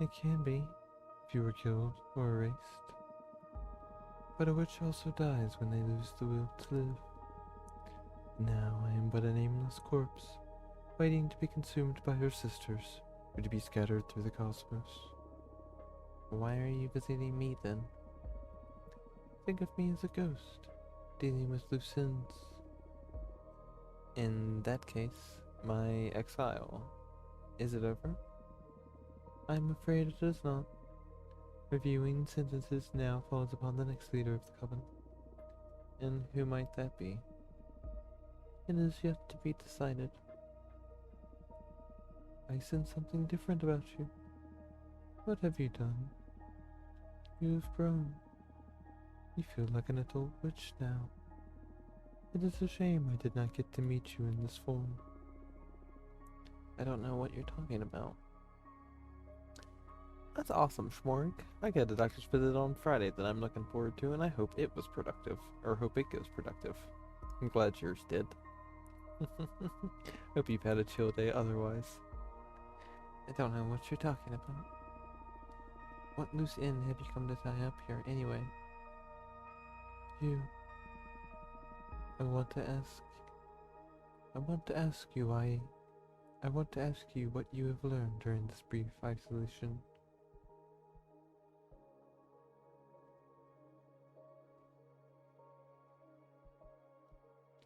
can be, if you were killed or erased. But a witch also dies when they lose the will to live. Now I am but a nameless corpse, waiting to be consumed by her sisters, or to be scattered through the cosmos. Why are you visiting me then? Think of me as a ghost, dealing with loose ends. In that case, my exile, is it over? I'm afraid it is not. Reviewing sentences now falls upon the next leader of the coven. And who might that be? It is yet to be decided. I sense something different about you. What have you done? You've grown. You feel like an adult witch now. It is a shame I did not get to meet you in this form. I don't know what you're talking about. That's awesome, Schmorg. I get a doctor's visit on Friday that I'm looking forward to, and I hope it was productive. Or hope it goes productive. I'm glad yours did. Hope you've had a chill day otherwise. I don't know what you're talking about. What loose end have you come to tie up here, anyway? You. I want to ask you what you have learned during this brief isolation.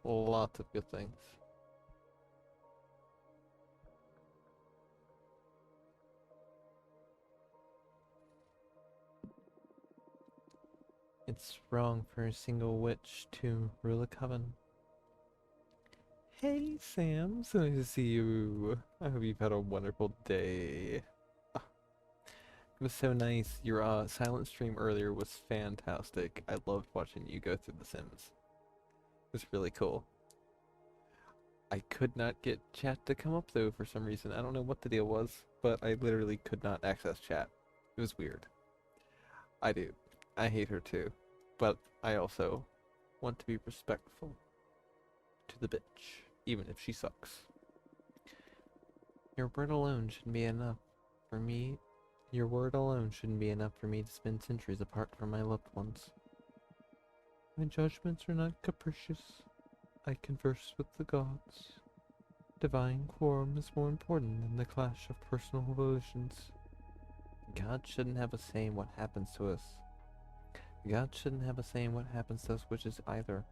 Lots of good things. It's wrong for a single witch to rule a coven. Hey Sam, so nice to see you. I hope you've had a wonderful day. Ah, it was so nice. Your silent stream earlier was fantastic. I loved watching you go through The Sims. It was really cool. I could not get chat to come up though for some reason. I don't know what the deal was, but I literally could not access chat. It was weird. I do. I hate her too. But I also want to be respectful to the bitch, even if she sucks. Your word alone shouldn't be enough for me. Your word alone shouldn't be enough for me to spend centuries apart from my loved ones. My judgments are not capricious. I converse with the gods. Divine quorum is more important than the clash of personal volitions. God shouldn't have a say in what happens to us. God shouldn't have a say in what happens to us witches either.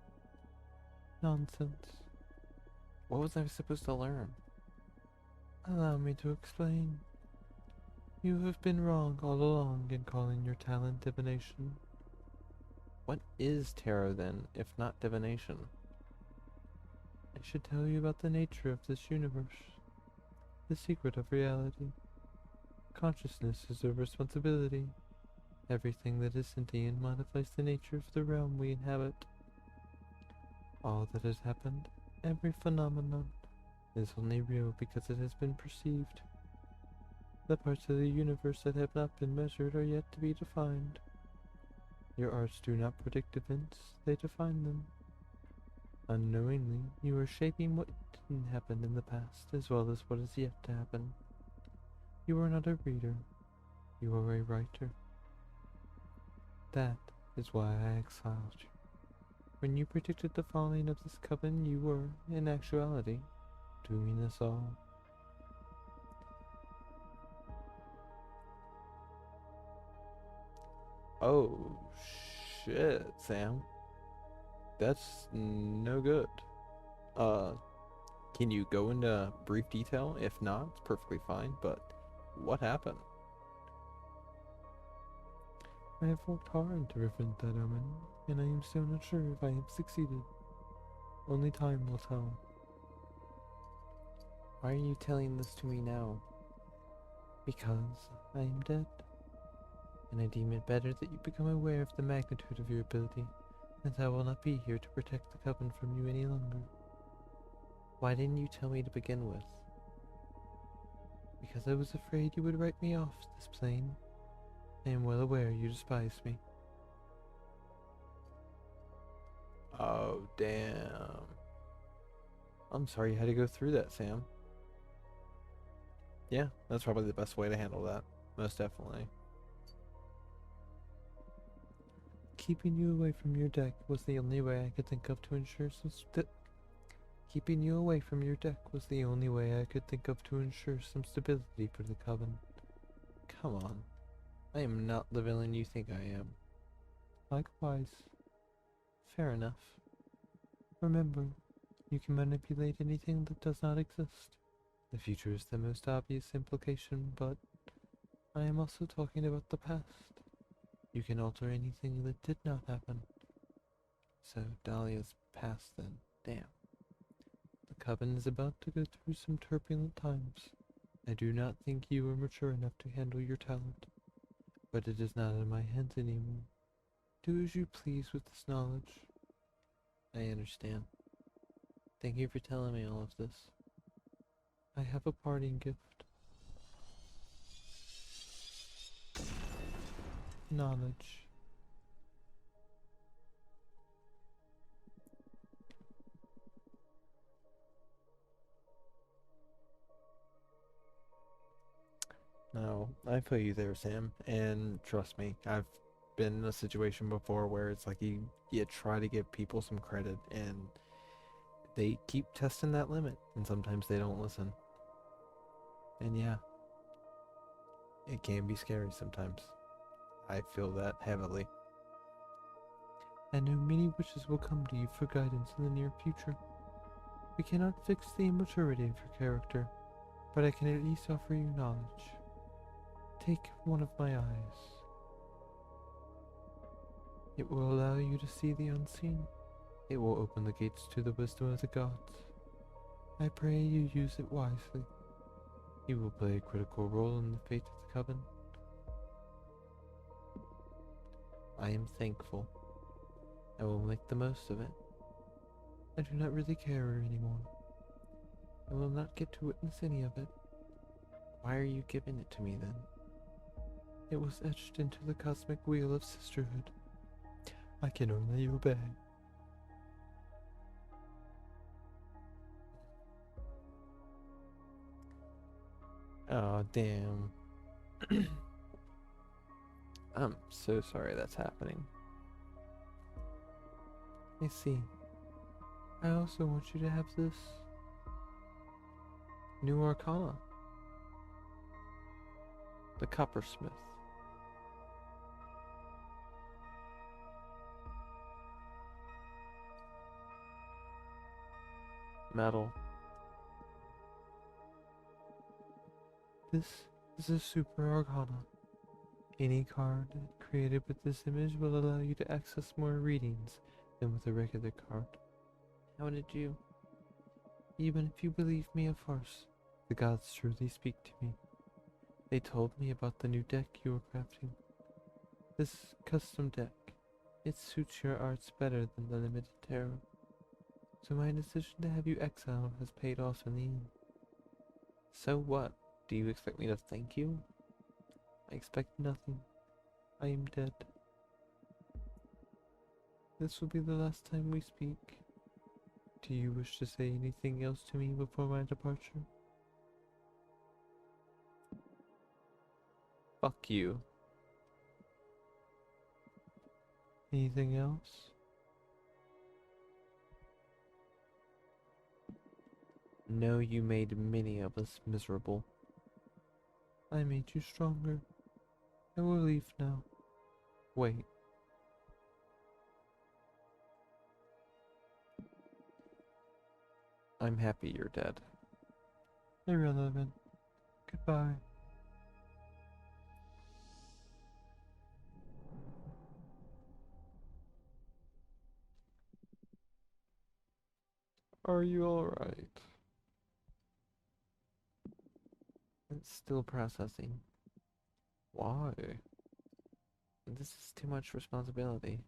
Nonsense. What was I supposed to learn? Allow me to explain. You have been wrong all along in calling your talent divination. What is tarot then, if not divination? I should tell you about the nature of this universe, the secret of reality. Consciousness is a responsibility. Everything that is sentient modifies the nature of the realm we inhabit. All that has happened, every phenomenon, is only real because it has been perceived. The parts of the universe that have not been measured are yet to be defined. Your arts do not predict events, they define them. Unknowingly, you are shaping what didn't happen in the past as well as what is yet to happen. You are not a reader, you are a writer. That is why I exiled you. When you predicted the falling of this coven, you were, in actuality, dooming us all. Oh, shit, Sam. That's no good. Can you go into brief detail? If not, it's perfectly fine, but what happened? I have worked hard to prevent that omen, and I am still not sure if I have succeeded. Only time will tell. Why are you telling this to me now? Because I am dead, and I deem it better that you become aware of the magnitude of your ability, as I will not be here to protect the coven from you any longer. Why didn't you tell me to begin with? Because I was afraid you would write me off this plane. I am well aware you despise me. Oh, damn. I'm sorry you had to go through that, Sam. Yeah, that's probably the best way to handle that. Most definitely. Keeping you away from your deck was the only way I could think of to ensure Keeping you away from your deck was the only way I could think of to ensure some stability for the Coven. Come on. I am not the villain you think I am. Likewise. Fair enough. Remember, you can manipulate anything that does not exist. The future is the most obvious implication, but I am also talking about the past. You can alter anything that did not happen. So Dahlia's past then. Damn. The Coven is about to go through some turbulent times. I do not think you are mature enough to handle your talent, but it is not in my hands anymore. Do as you please with this knowledge. I understand. Thank you for telling me all of this. I have a parting gift. Knowledge. No, I feel you there, Sam, and trust me, I've been in a situation before where it's like you try to give people some credit and they keep testing that limit, and sometimes they don't listen. And yeah, it can be scary sometimes. I feel that heavily. I know many wishes will come to you for guidance in the near future. We cannot fix the immaturity of your character, but I can at least offer you knowledge. Take one of my eyes. It will allow you to see the unseen. It will open the gates to the wisdom of the gods. I pray you use it wisely. You will play a critical role in the fate of the Coven. I am thankful. I will make the most of it. I do not really care anymore. I will not get to witness any of it. Why are you giving it to me then? It was etched into the cosmic wheel of sisterhood. I can only obey. Oh, damn. I'm so sorry that's happening. I see. I also want you to have this new arcana. The Coppersmith. Metal. This is a super arcana. Any card created with this image will allow you to access more readings than with a regular card. How did you? Even if you believe me a farce, the gods truly speak to me. They told me about the new deck you were crafting. This custom deck, it suits your arts better than the limited tarot. So my decision to have you exiled has paid off in the end. So what? Do you expect me to thank you? I expect nothing. I am dead. This will be the last time we speak. Do you wish to say anything else to me before my departure? Fuck you. Anything else? No, you made many of us miserable. I made you stronger. I will leave now. Wait. I'm happy you're dead. Irrelevant. Goodbye. Are you alright? It's still processing. Why? This is too much responsibility.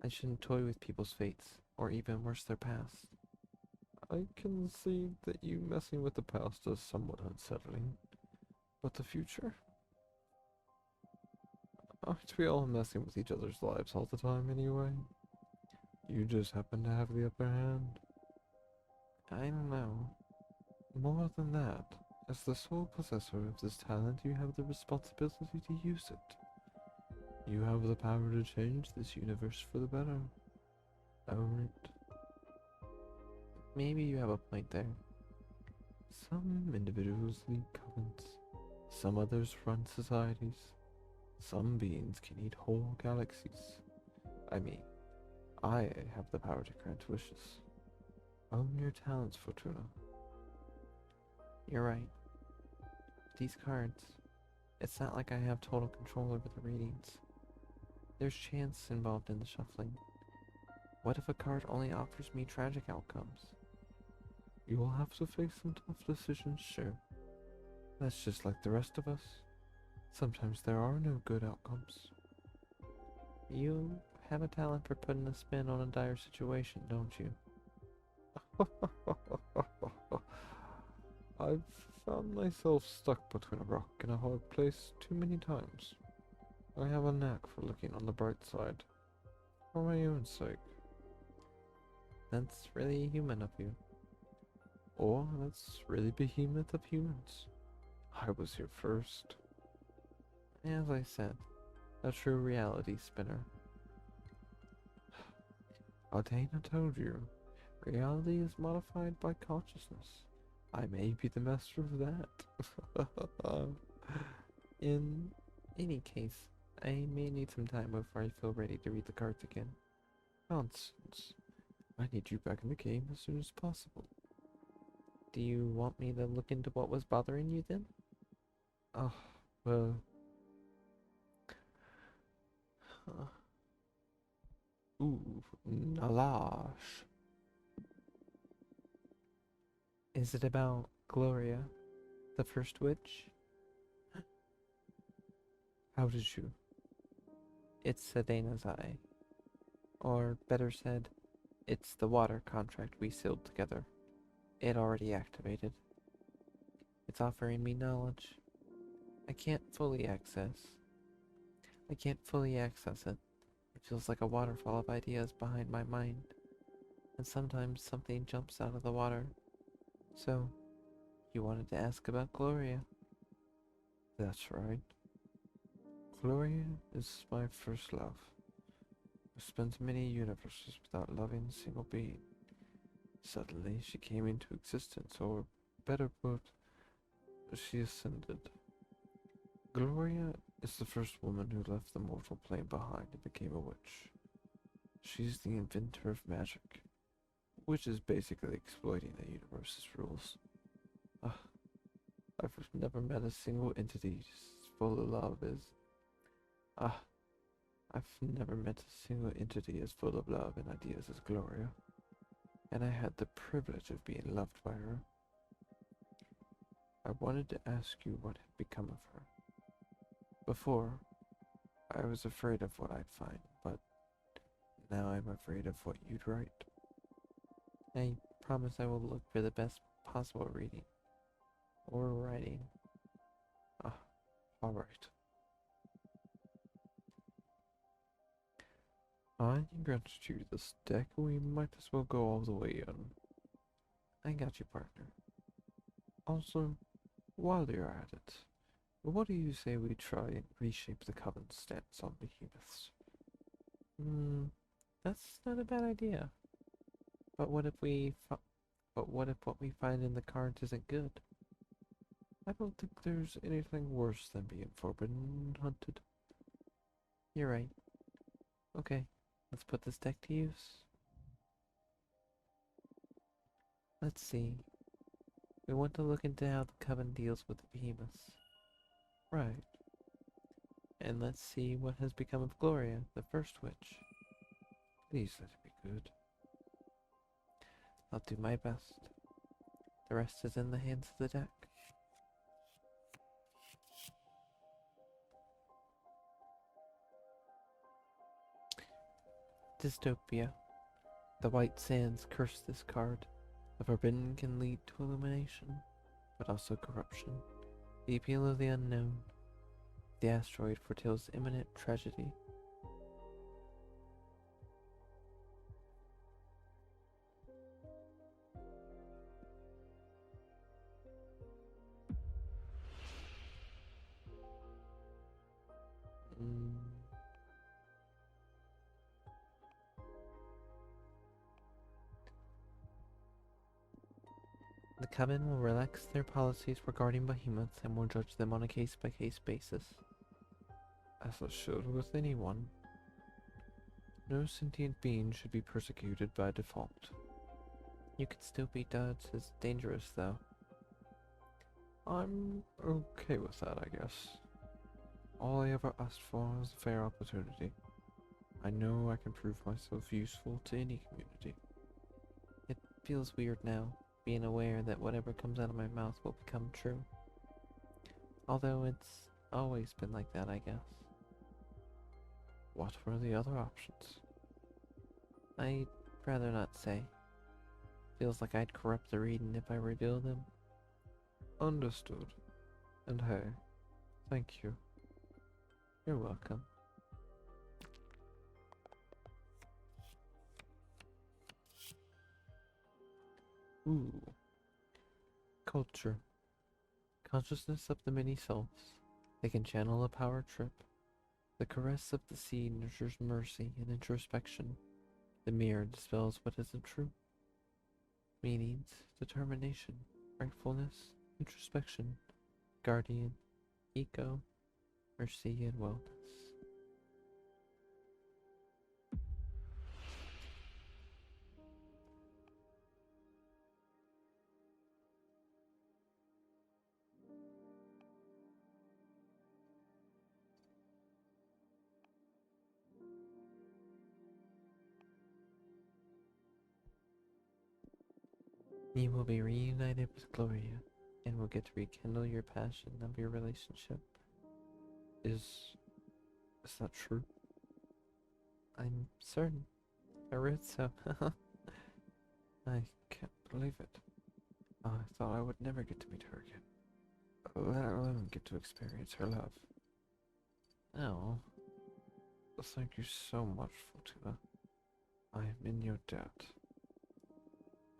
I shouldn't toy with people's fates, or even worse, their past. I can see that you messing with the past is somewhat unsettling. But the future? Aren't we all messing with each other's lives all the time anyway? You just happen to have the upper hand. I don't know. More than that, As the sole possessor of this talent, you have the responsibility to use it. You have the power to change this universe for the better. Own it. Maybe you have a point there. Some individuals lead covens. Some others run societies. Some beings can eat whole galaxies. I mean, I have the power to grant wishes. Own your talents, Fortuna. You're right. These cards, it's not like I have total control over the readings. There's chance involved in the shuffling. What if a card only offers me tragic outcomes? You will have to face some tough decisions, sure. That's just like the rest of us. Sometimes there are no good outcomes. You have a talent for putting a spin on a dire situation, don't you? I've found myself stuck between a rock and a hard place too many times. I have a knack for looking on the bright side. For my own sake. That's really human of you. Or that's really behemoth of humans. I was here first. As I said, a true reality spinner. Aldana told you, reality is modified by consciousness. I may be the master of that. In any case, I may need some time before I feel ready to read the cards again. Nonsense. I need you back in the game as soon as possible. Do you want me to look into what was bothering you then? Oh, well... Ooh, Nalash. Is it about Gloria, the first witch? How did you? It's Sedena's eye. Or better said, it's the water contract we sealed together. It already activated. It's offering me knowledge I can't fully access. I can't fully access it. It feels like a waterfall of ideas behind my mind. And sometimes something jumps out of the water. So, you wanted to ask about Gloria? That's right. Gloria is my first love. I spent many universes without loving a single being. Suddenly she came into existence, or better put, she ascended. Gloria is the first woman who left the mortal plane behind and became a witch. She's the inventor of magic, which is basically exploiting the universe's rules. I've never met a single entity as full of love as... I've never met a single entity as full of love and ideas as Gloria. And I had the privilege of being loved by her. I wanted to ask you what had become of her. Before, I was afraid of what I'd find, but now I'm afraid of what you'd write. I promise I will look for the best possible reading. Or writing. Alright. In gratitude to this deck, we might as well go all the way in. I got you, partner. Also, while you're at it, what do you say we try and reshape the Coven's stance on behemoths? That's not a bad idea. But what if what we find in the cards isn't good? I don't think there's anything worse than being forbidden hunted. You're right. Okay, let's put this deck to use. Let's see. We want to look into how the Coven deals with the behemoths. Right. And let's see what has become of Gloria, the first witch. Please let it be good. I'll do my best. The rest is in the hands of the deck. Dystopia. The white sands curse this card. The forbidden can lead to illumination, but also corruption. The appeal of the unknown. The asteroid foretells imminent tragedy. Mm. The Coven will relax their policies regarding behemoths and will judge them on a case-by-case basis. As it should with anyone. No sentient being should be persecuted by default. You could still be judged as dangerous, though. I'm okay with that, I guess. All I ever asked for was a fair opportunity. I know I can prove myself useful to any community. It feels weird now, being aware that whatever comes out of my mouth will become true. Although it's always been like that, I guess. What were the other options? I'd rather not say. Feels like I'd corrupt the reading if I reveal them. Understood. And hey, thank you. You're welcome. Ooh. Culture. Consciousness of the many selves. They can channel a power trip. The caress of the sea nurtures mercy and introspection. The mirror dispels what isn't true. Meanings, determination, rightfulness, introspection, guardian, eco, mercy, and wellness. You will be reunited with Gloria, and will get to rekindle your passion of your relationship. Is that true? I'm certain. I read so. I can't believe it. I thought I would never get to meet her again, let alone get to experience her love. Oh, thank you so much, Fortuna. I am in your debt.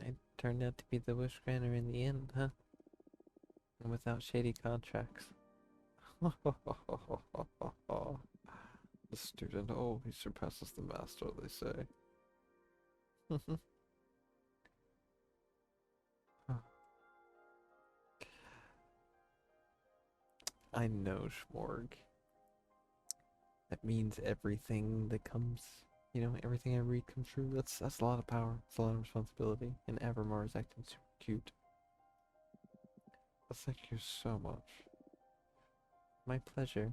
I turned out to be the wish granter in the end, huh? And without shady contracts. The student always surpasses the master, they say. I know, Schmorg. That means everything that comes, everything I read comes true. That's a lot of power. It's a lot of responsibility. And Evermore is acting super cute. Thank you so much. My pleasure.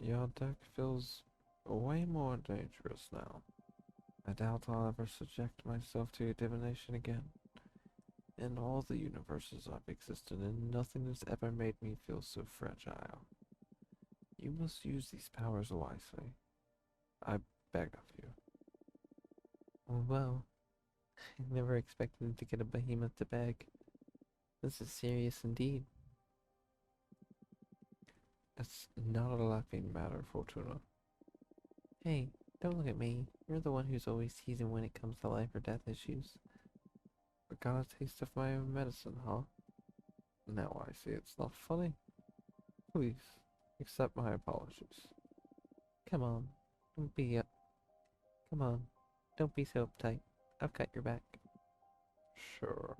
Your deck feels way more dangerous now. I doubt I'll ever subject myself to your divination again. In all the universes I've existed in, nothing has ever made me feel so fragile. You must use these powers wisely. I beg of you. Well, I never expected to get a behemoth to beg. This is serious indeed. It's not a laughing matter, Fortuna. Hey, don't look at me. You're the one who's always teasing when it comes to life or death issues. I got a taste of my own medicine, huh? Now I see it's not funny. Please, accept my apologies. Come on, don't be up. Come on, don't be so uptight. I've got your back. Sure.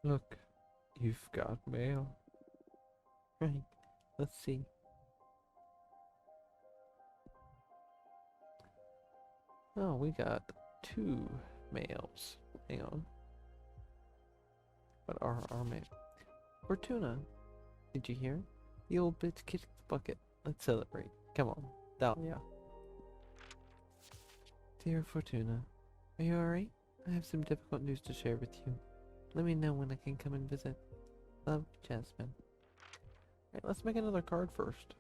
Look, you've got mail. Right, let's see. Oh, we got 2 males. Hang on. What are our males? Fortuna, did you hear? The old bitch kicked the bucket. Let's celebrate. Come on, Dahlia. Dear Fortuna, are you alright? I have some difficult news to share with you. Let me know when I can come and visit. Love, Jasmine. Alright, let's make another card first.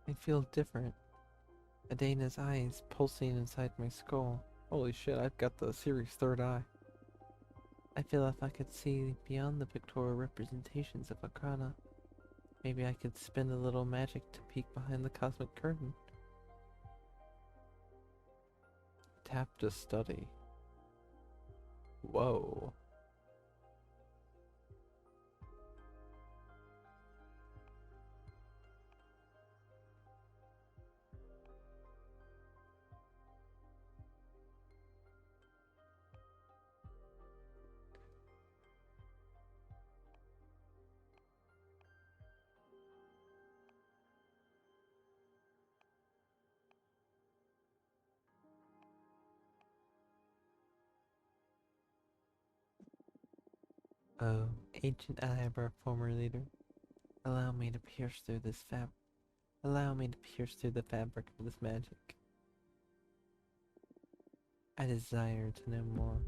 I feel different. Adena's eyes pulsing inside my skull. Holy shit, I've got the series third eye. I feel if I could see beyond the pictorial representations of Arcana, maybe I could spin a little magic to peek behind the cosmic curtain. Tap to study. Whoa. Oh, ancient eye of our former leader, allow me to pierce through this allow me to pierce through the fabric of this magic. I desire to know more.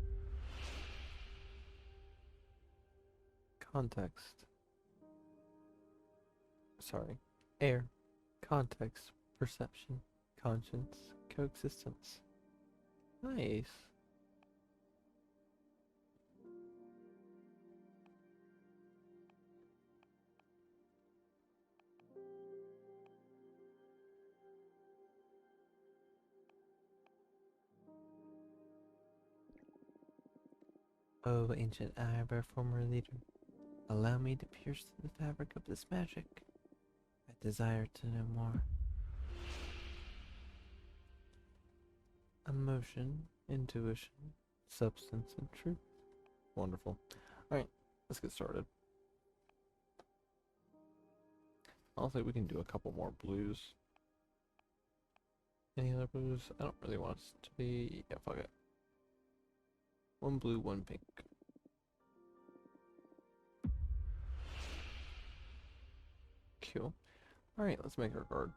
Context. Sorry. Air. Context. Perception. Conscience. Coexistence. Nice. Oh, ancient eye of our former leader, allow me to pierce through the fabric of this magic. I desire to know more. Emotion, intuition, substance, and truth. Wonderful. Alright, let's get started. I'll say we can do a couple more blues. Any other blues? I don't really want us to be... Yeah, fuck it. One blue, one pink. Cool. Alright, let's make our card.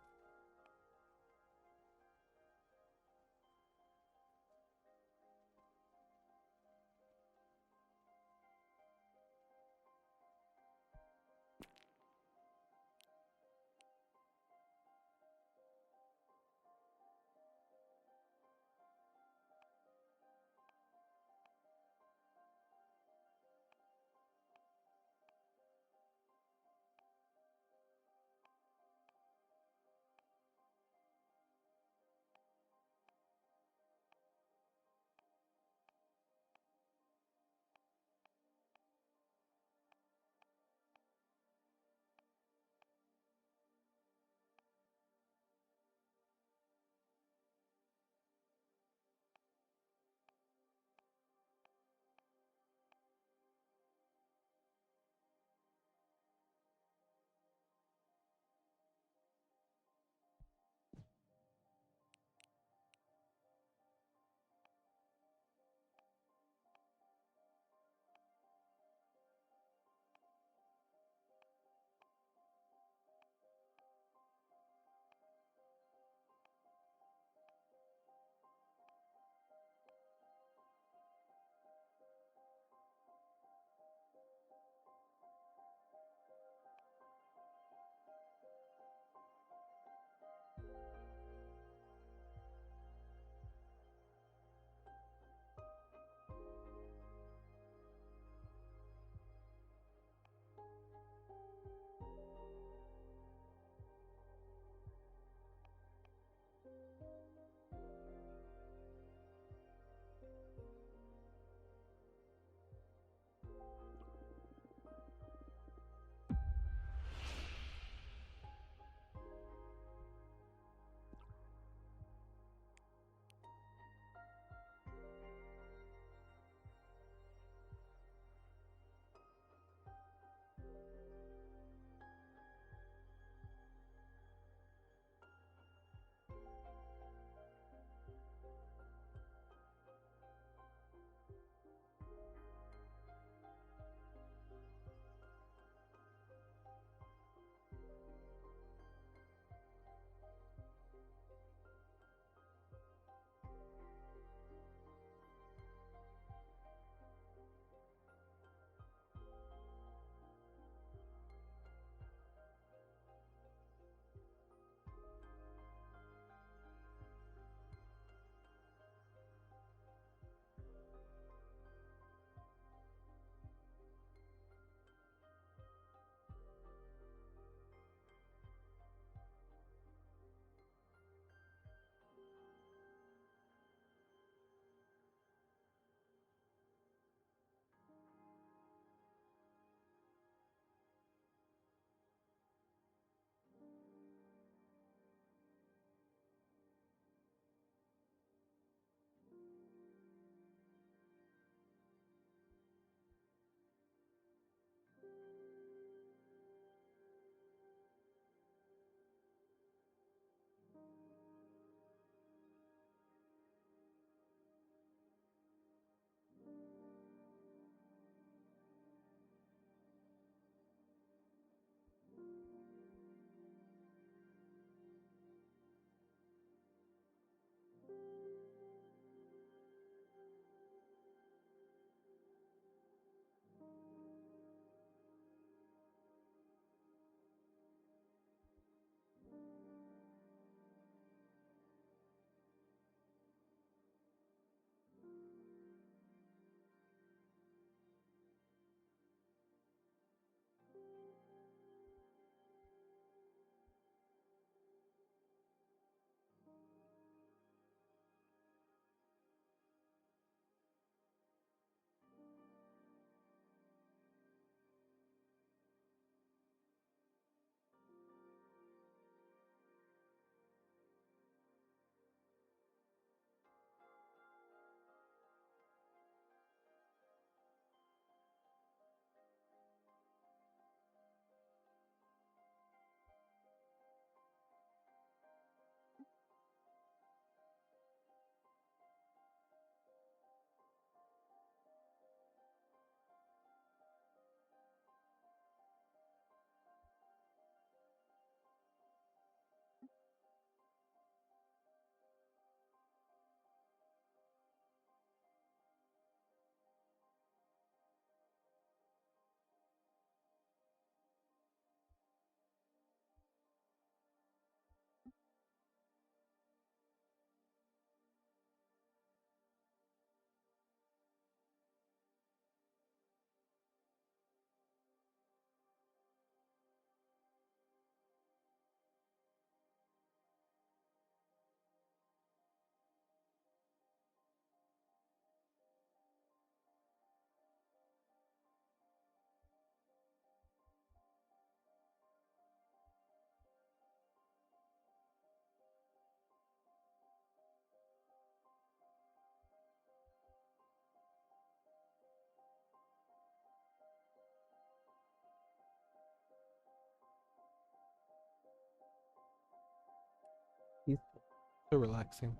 So relaxing.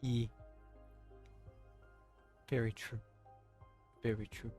E. Very true. Very true.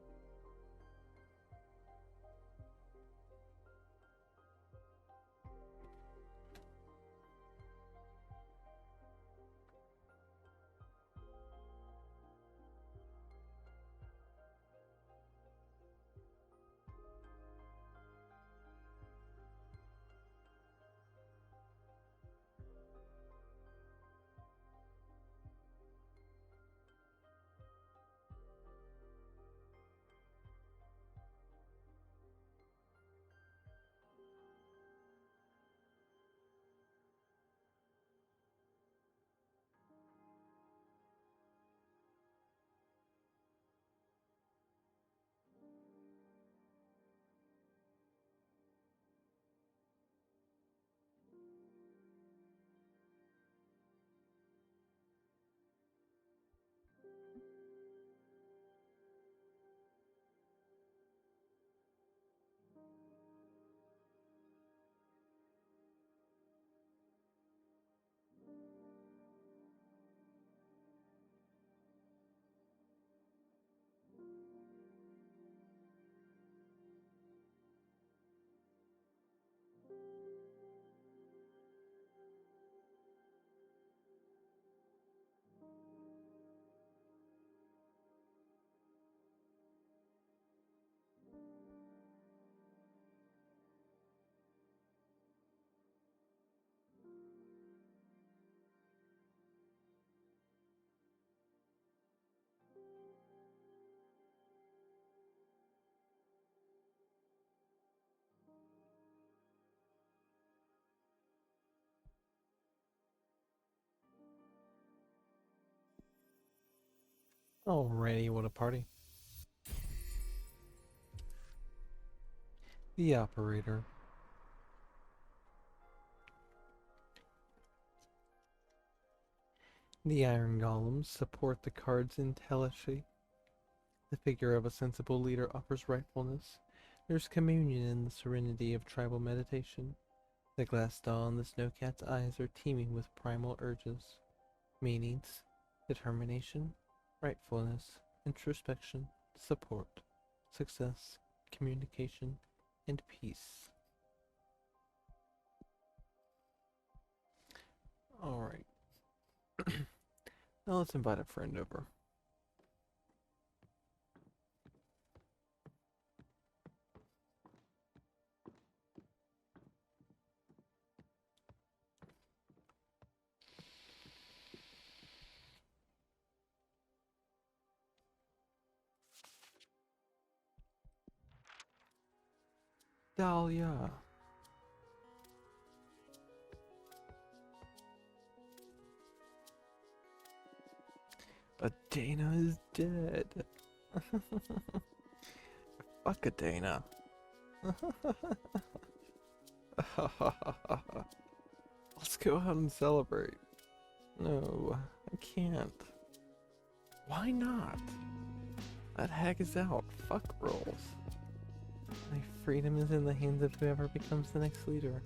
Alrighty, what a party. The operator. The iron golems support the card's intelligence. The figure of a sensible leader offers rightfulness. There's communion in the serenity of tribal meditation. The glass doll and the snowcat's eyes are teeming with primal urges. Meanings, determination, rightfulness, introspection, support, success, communication, and peace. Alright. Now let's invite a friend over. Dahlia. Dana is dead. Fuck a Dana. Let's go out and celebrate. No, I can't. Why not? That hag is out. Fuck rules. My freedom is in the hands of whoever becomes the next leader.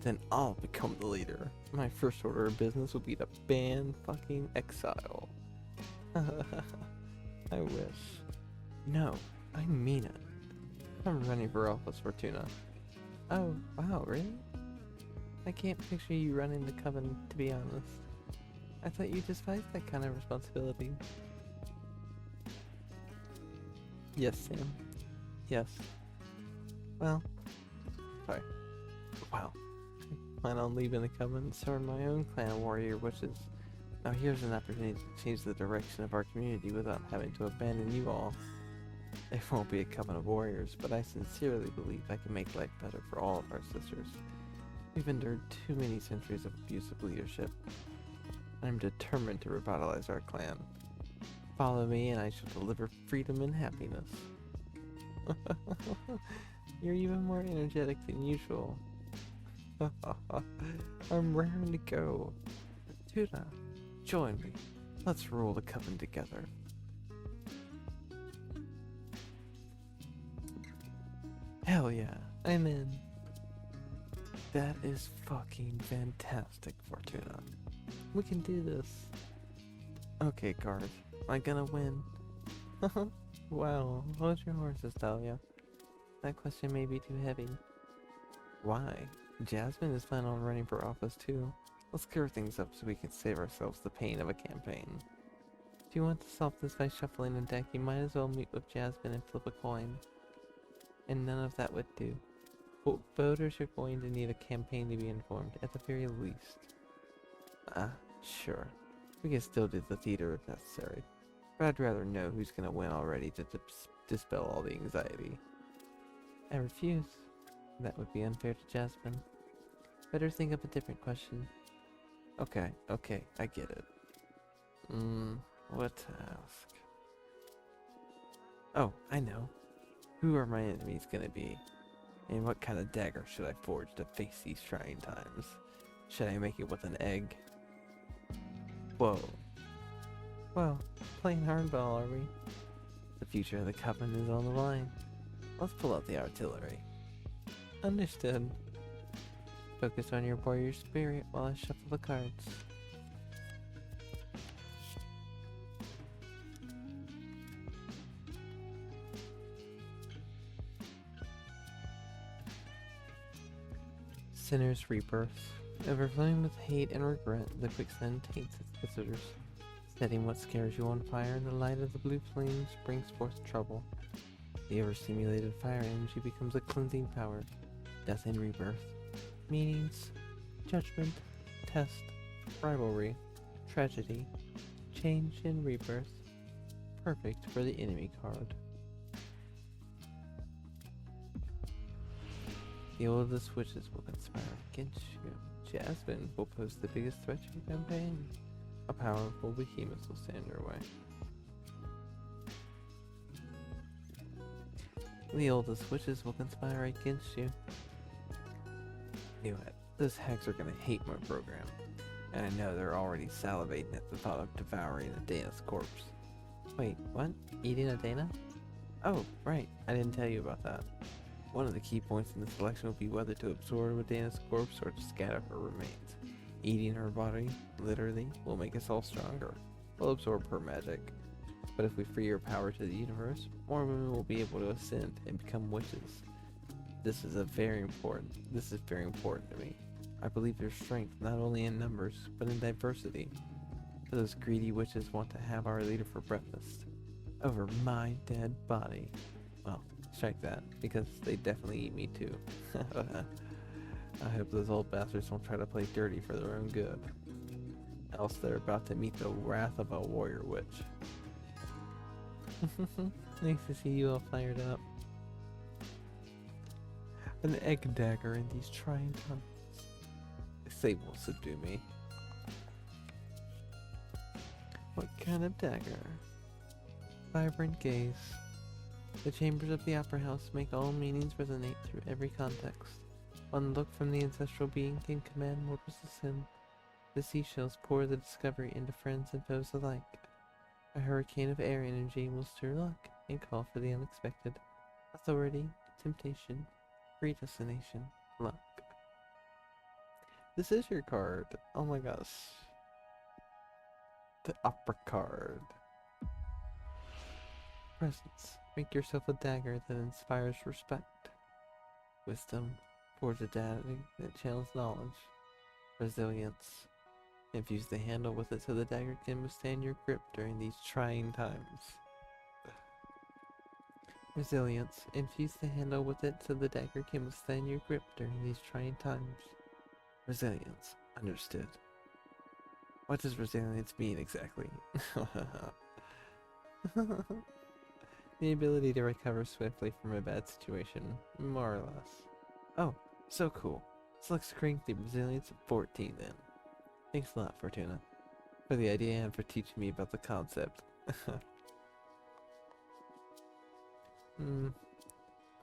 Then I'll become the leader. My first order of business will be to ban fucking exile. I wish. No, I mean it. I'm running for office, Fortuna. Oh, wow, really? I can't picture you running the coven, to be honest. I thought you despised that kind of responsibility. Yes, Sam. Yes. Well, sorry. Wow. Plan on leaving the coven and starting my own clan warrior wishes. Now here's an opportunity to change the direction of our community without having to abandon you all. There won't be a coven of warriors, but I sincerely believe I can make life better for all of our sisters. We've endured too many centuries of abusive leadership. I'm determined to revitalize our clan. Follow me and I shall deliver freedom and happiness. You're even more energetic than usual. I'm raring to go. Tuna, join me. Let's rule the coven together. Hell yeah, I'm in. That is fucking fantastic, Fortuna. We can do this. Okay, guard. Am I gonna win? Wow, hold your horses, Dahlia. That question may be too heavy. Why? Jasmine is planning on running for office too. Let's clear things up so we can save ourselves the pain of a campaign. If you want to solve this by shuffling a deck, you might as well meet with Jasmine and flip a coin. And none of that would do. Voters are going to need a campaign to be informed, at the very least. Sure. We can still do the theater if necessary. But I'd rather know who's gonna win already to dispel all the anxiety. I refuse. That would be unfair to Jasmine. Better think of a different question. Okay, I get it. What to ask? Oh, I know. Who are my enemies gonna be? And what kind of dagger should I forge to face these trying times? Should I make it with an egg? Whoa. Well, playing hardball, are we? The future of the coven is on the line. Let's pull out the artillery. Understood. Focus on your warrior spirit while I shuffle the cards. Sinner's Rebirth. Overflowing with hate and regret, the quicksand taints its visitors. Setting what scares you on fire in the light of the blue flames brings forth trouble. The overstimulated fire energy becomes a cleansing power. Death and rebirth. Meanings: judgment, test, rivalry, tragedy, change and rebirth. Perfect for the enemy card. The oldest witches will conspire against you. Jasmine will pose the biggest threat to your campaign. A powerful behemoth will stand your way. The oldest witches will conspire against you. Knew it. Those hags are gonna hate my program. And I know they're already salivating at the thought of devouring a Dana's corpse. Wait, what? Eating a Dana? Oh, right. I didn't tell you about that. One of the key points in the selection will be whether to absorb a Dana's corpse or to scatter her remains. Eating her body, literally, will make us all stronger. We'll absorb her magic. But if we free her power to the universe, more women will be able to ascend and become witches. This is very important to me. I believe there's strength not only in numbers, but in diversity. Those greedy witches want to have our leader for breakfast. Over my dead body. Well, strike that, because they definitely eat me too. I hope those old bastards don't try to play dirty for their own good. Else they're about to meet the wrath of a warrior witch. Nice to see you all fired up. An egg dagger in these trying times. They will subdue me. What kind of dagger? Vibrant gaze. The chambers of the opera house make all meanings resonate through every context. One look from the ancestral being can command mortals to sin. The seashells pour the discovery into friends and foes alike. A hurricane of air energy will stir luck and call for the unexpected. Authority, temptation, predestination, luck. This is your card. Oh my gosh. The opera card. Presence. Make yourself a dagger that inspires respect. Wisdom. Forge a dagger that channels knowledge. Resilience. Infuse the handle with it so the dagger can withstand your grip during these trying times. Resilience. Infuse the handle with it so the dagger can withstand your grip during these trying times. Resilience. Understood. What does resilience mean exactly? The ability to recover swiftly from a bad situation, more or less. Oh, so cool. Select strength and resilience of 14 then. Thanks a lot, Fortuna, for the idea and for teaching me about the concept.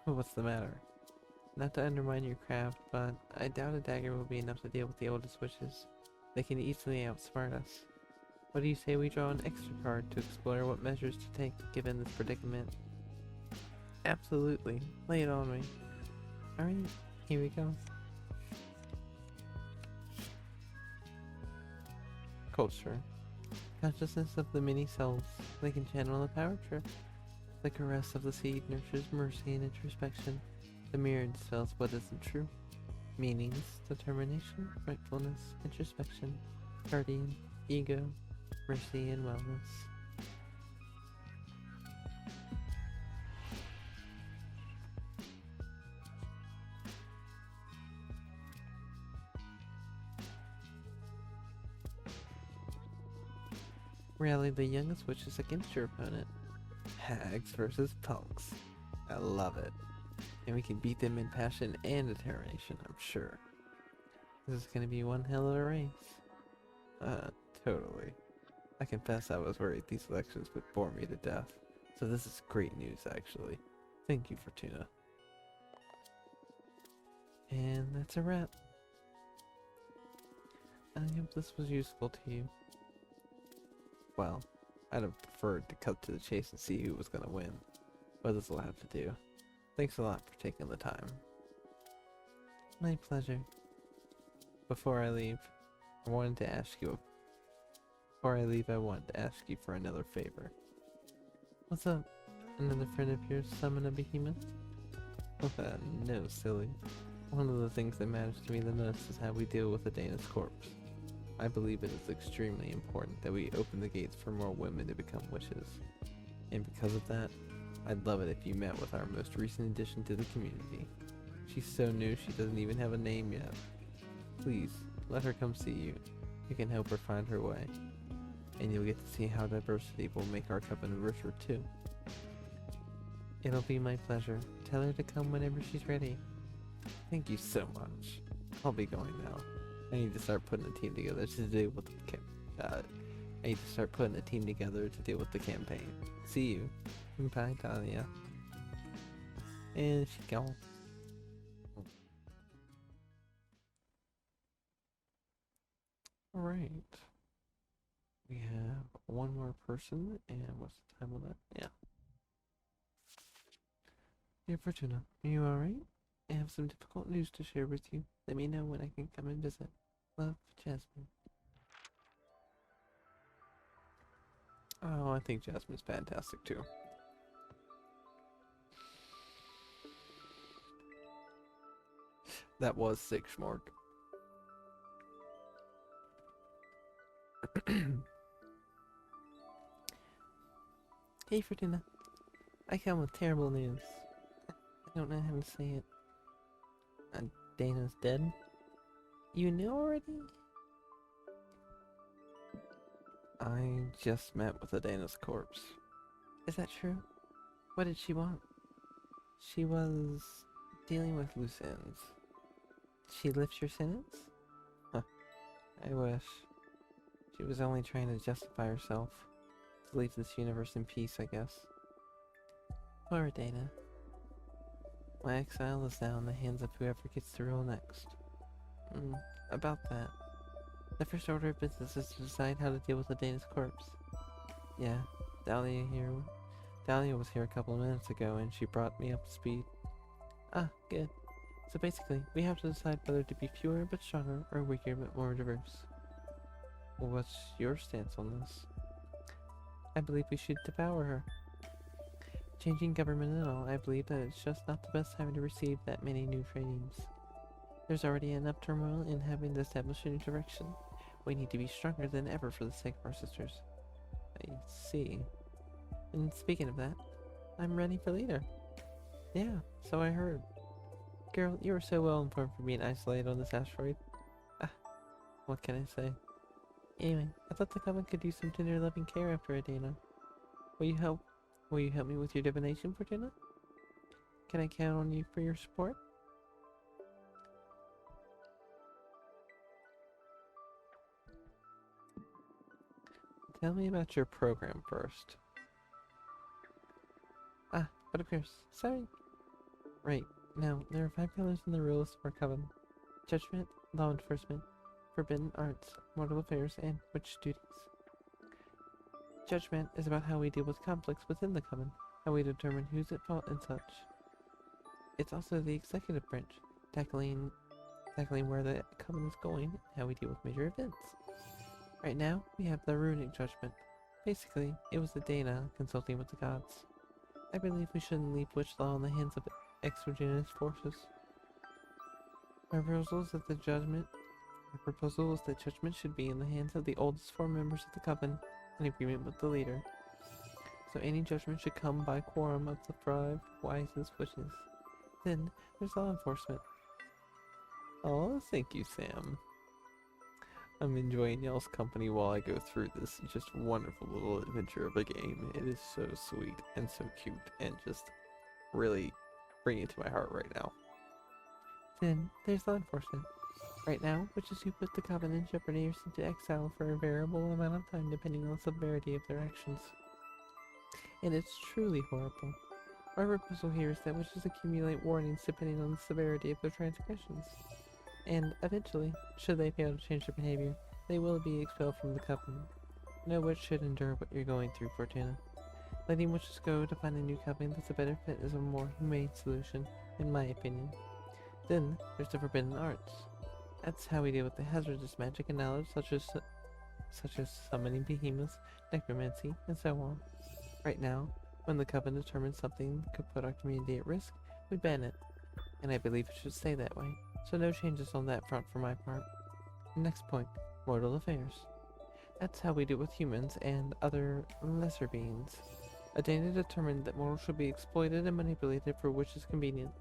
What's the matter? Not to undermine your craft, but I doubt a dagger will be enough to deal with the oldest witches. They can easily outsmart us. What do you say we draw an extra card to explore what measures to take given this predicament? Absolutely. Lay it on me. Alright, here we go. Culture. Consciousness of the many selves. They can channel a power trip. The caress of the seed nurtures mercy and introspection. The mirror dispels what isn't true. Meanings, determination, rightfulness, introspection, guardian, ego, mercy, and wellness. Rally the youngest witches against your opponent. Hags versus punks. I love it. And we can beat them in passion and determination, I'm sure. This is gonna be one hell of a race. Totally. I confess I was worried these elections would bore me to death. So this is great news, actually. Thank you, Fortuna. And that's a wrap. I hope this was useful to you. Well, I'd have preferred to cut to the chase and see who was gonna win. But this will have to do. Thanks a lot for taking the time. My pleasure. Before I leave, I wanted to ask you for another favor. What's up? Another friend of yours summon a behemoth? No, silly. One of the things that matters to me the most is how we deal with the Dana's corpse. I believe it is extremely important that we open the gates for more women to become witches. And because of that, I'd love it if you met with our most recent addition to the community. She's so new she doesn't even have a name yet. Please, let her come see you. You can help her find her way. And you'll get to see how diversity will make our covenant richer too. It'll be my pleasure. Tell her to come whenever she's ready. Thank you so much. I'll be going now. I need to start putting a team together to deal with the campaign. See you. Bye, Talia. And she's gone. Alright. We have one more person, and what's the time on that? Yeah. Dear Fortuna, are you alright? I have some difficult news to share with you. Let me know when I can come and visit. Love, Jasmine. Oh, I think Jasmine's fantastic too. That was sick, Schmork. Hey, Fortuna. I come with terrible news. I don't know how to say it. Dana's dead? You knew already? I just met with Dana's corpse. Is that true? What did she want? She was dealing with loose ends. She lifts your sentence? Huh. I wish. She was only trying to justify herself. To leave this universe in peace, I guess. Poor Dana. My exile is now in the hands of whoever gets to rule next. About that. The first order of business is to decide how to deal with the Dana's corpse. Yeah, Dahlia was here a couple of minutes ago and she brought me up to speed. Ah, good. So basically, we have to decide whether to be fewer but stronger or weaker but more diverse. Well, what's your stance on this? I believe we should devour her. Changing government and all, I believe that it's just not the best time to receive that many new trainees. There's already enough turmoil in having to establish a new direction. We need to be stronger than ever for the sake of our sisters. I see. And speaking of that, I'm ready for leader. Yeah, so I heard. Girl, you were so well informed for being isolated on this asteroid. Ah, what can I say? Anyway, I thought the coven could use some tender loving care after a day now. Will you help? Will you help me with your divination for dinner? Can I count on you for your support? Tell me about your program first. Ah, but of course, sorry. Right, now, there are 5 pillars in the rules of our coven. Judgment, law enforcement, forbidden arts, mortal affairs, and witch duties. Judgment is about how we deal with conflicts within the coven, how we determine who's at fault and such. It's also the executive branch, tackling where the coven is going, and how we deal with major events. Right now, we have the runic judgment. Basically, it was the Dana consulting with the gods. I believe we shouldn't leave witch law in the hands of exogenous forces. My proposal is that judgment should be in the hands of the oldest 4 members of the coven, in agreement with the leader. So any judgment should come by quorum of the 5 wisest witches. Then there's law enforcement. Oh, thank you, Sam. I'm enjoying y'all's company while I go through this just wonderful little adventure of a game. It is so sweet and so cute and just really bringing it to my heart right now. Then there's law enforcement. Right now, witches who put the coven in jeopardy are sent to exile for a variable amount of time depending on the severity of their actions. And it's truly horrible. Our proposal here is that witches accumulate warnings depending on the severity of their transgressions. And eventually, should they fail to change their behavior, they will be expelled from the coven. No witch should endure what you're going through, Fortuna. Letting witches go to find a new coven that's a better fit is a more humane solution, in my opinion. Then, there's the forbidden arts. That's how we deal with the hazardous magic and knowledge such as summoning behemoths, necromancy, and so on. Right now, when the coven determines something could put our community at risk, we ban it. And I believe it should stay that way. So no changes on that front for my part. Next point, mortal affairs. That's how we deal with humans and other lesser beings. Adana determined that mortals should be exploited and manipulated for witches' convenience.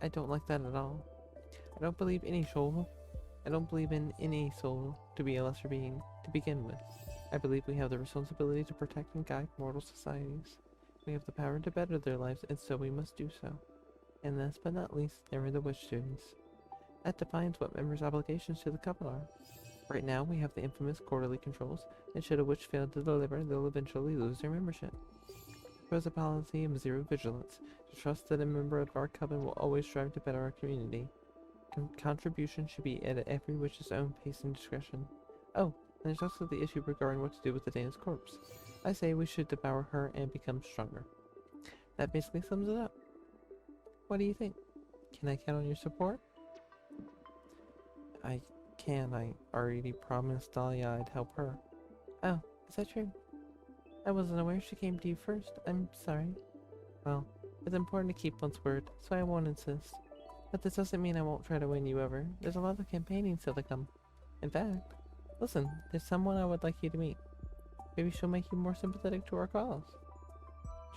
I don't like that at all. I don't believe in any soul to be a lesser being to begin with. I believe we have the responsibility to protect and guide mortal societies. We have the power to better their lives, and so we must do so. And last but not least, there are the witch duties. That defines what members' obligations to the coven are. Right now, we have the infamous quarterly controls, and should a witch fail to deliver, they'll eventually lose their membership. Propose a policy of zero vigilance, to trust that a member of our coven will always strive to better our community. Contribution should be at every witch's own pace and discretion. Oh, and there's also the issue regarding what to do with the Dana's corpse. I say we should devour her and become stronger. That basically sums it up. What do you think? Can I count on your support? I can. I already promised Dahlia I'd help her. Oh, is that true? I wasn't aware she came to you first. I'm sorry. Well, it's important to keep one's word, so I won't insist. But this doesn't mean I won't try to win you over. There's a lot of campaigning still to come. In fact, listen, there's someone I would like you to meet. Maybe she'll make you more sympathetic to our cause.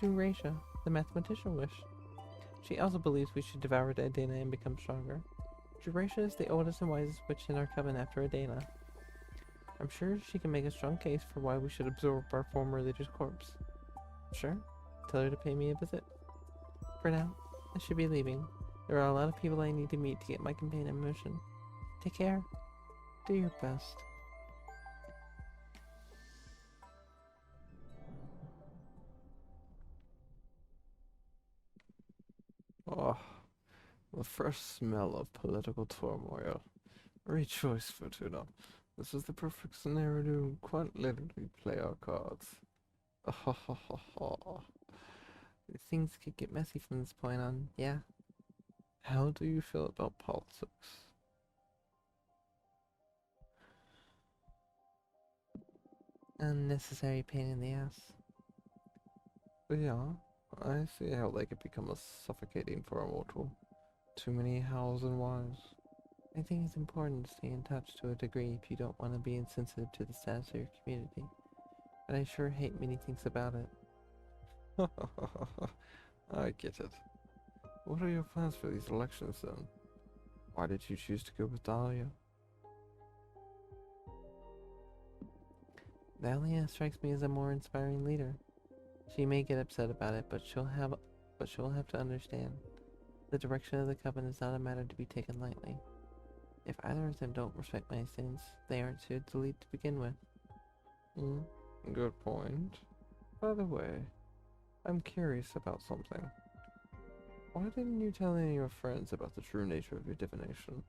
Jurasia, the mathematician wish. She also believes we should devour Adana and become stronger. Jurasia is the oldest and wisest witch in our coven after Adana. I'm sure she can make a strong case for why we should absorb our former leader's corpse. Sure, tell her to pay me a visit. For now, I should be leaving. There are a lot of people I need to meet to get my campaign in motion. Take care. Do your best. Oh, the fresh smell of political turmoil. Rejoice, Fortuna. This is the perfect scenario to quite literally play our cards. Ha ha ha ha. Things could get messy from this point on, yeah. How do you feel about politics? Unnecessary pain in the ass. Yeah, I see how they could become a suffocating for a mortal. Too many hows and whys. I think it's important to stay in touch to a degree if you don't want to be insensitive to the status of your community. But I sure hate many things about it. I get it. What are your plans for these elections then? Why did you choose to go with Dahlia? Dahlia strikes me as a more inspiring leader. She may get upset about it, but she'll have to understand. The direction of the coven is not a matter to be taken lightly. If either of them don't respect my stance, they aren't suited to lead to begin with. Hmm, good point. By the way, I'm curious about something. Why didn't you tell any of your friends about the true nature of your divination?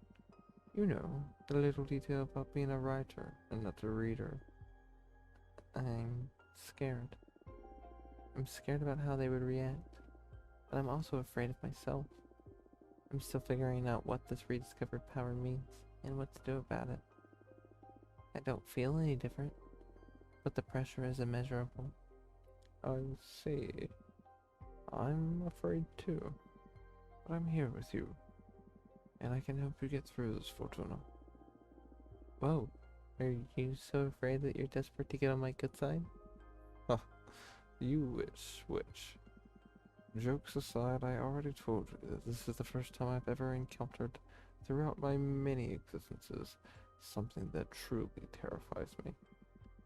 You know, the little detail about being a writer and not a reader. I'm scared. I'm scared about how they would react, but I'm also afraid of myself. I'm still figuring out what this rediscovered power means and what to do about it. I don't feel any different, but the pressure is immeasurable. I see. I'm afraid too. But I'm here with you. And I can help you get through this, Fortuna. Whoa, are you so afraid that you're desperate to get on my good side? You wish. Jokes aside, I already told you that this is the first time I've ever encountered, throughout my many existences, something that truly terrifies me.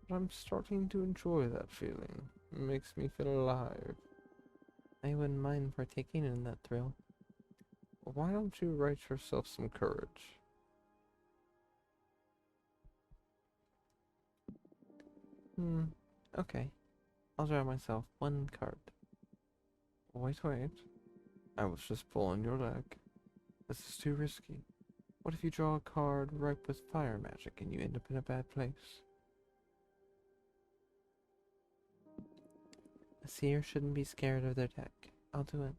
But I'm starting to enjoy that feeling. It makes me feel alive. I wouldn't mind partaking in that thrill. Why don't you write yourself some courage? Okay. I'll draw myself one card. Wait. I was just pulling your leg. This is too risky. What if you draw a card ripe with fire magic and you end up in a bad place? A seer shouldn't be scared of their deck. I'll do it.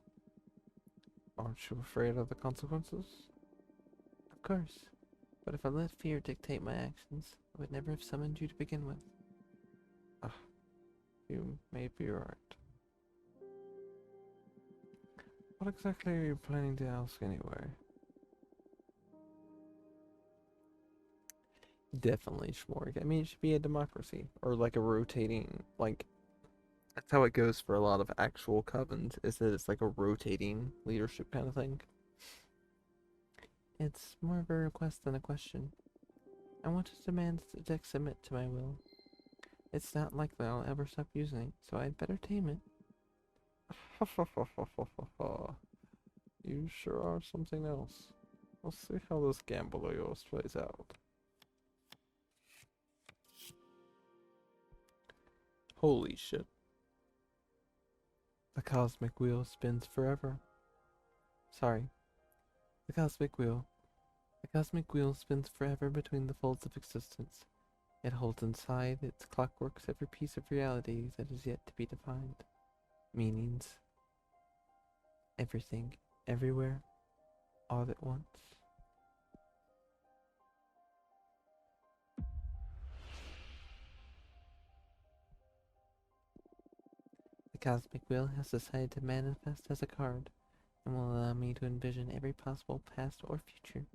Aren't you afraid of the consequences? Of course. But if I let fear dictate my actions, I would never have summoned you to begin with. You may be right. What exactly are you planning to ask anyway? Definitely Schmorg. I mean, it should be a democracy. Or like a rotating, like, that's how it goes for a lot of actual covens, is that it's like a rotating leadership kind of thing. It's more of a request than a question. I want to demand that the deck submit to my will. It's not likely I'll ever stop using it, so I'd better tame it. You sure are something else. We'll see how this gamble of yours plays out. Holy shit. The cosmic wheel spins forever. Sorry. The cosmic wheel. The cosmic wheel spins forever between the folds of existence. It holds inside its clockworks every piece of reality that is yet to be defined. Meanings. Everything. Everywhere. All at once. The cosmic wheel has decided to manifest as a card and will allow me to envision every possible past or future.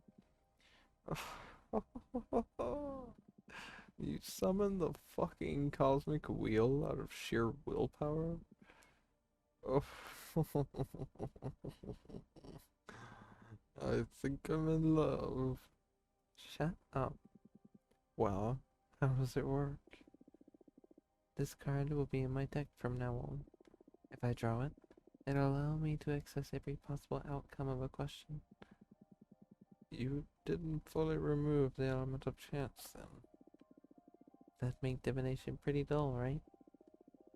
You summoned the fucking cosmic wheel out of sheer willpower? Oh. I think I'm in love. Shut up. Well, how does it work? This card will be in my deck from now on. If I draw it, it'll allow me to access every possible outcome of a question. You didn't fully remove the element of chance then. That make divination pretty dull, right?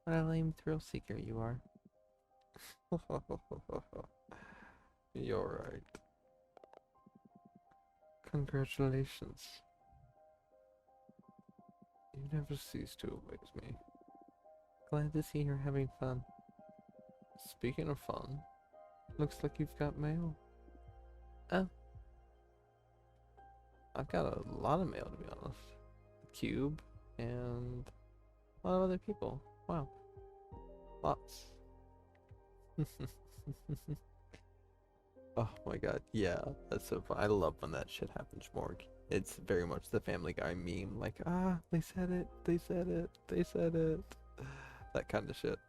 What a lame thrill seeker you are. You're right. Congratulations. You never cease to amaze me. Glad to see you're having fun. Speaking of fun, looks like you've got mail. Oh. I've got a lot of mail, to be honest. A cube and a lot of other people. Wow. Lots. Oh my god, yeah, that's so fun. I love when that shit happens, Morg. It's very much the Family Guy meme, like, they said it, they said it, they said it. That kind of shit.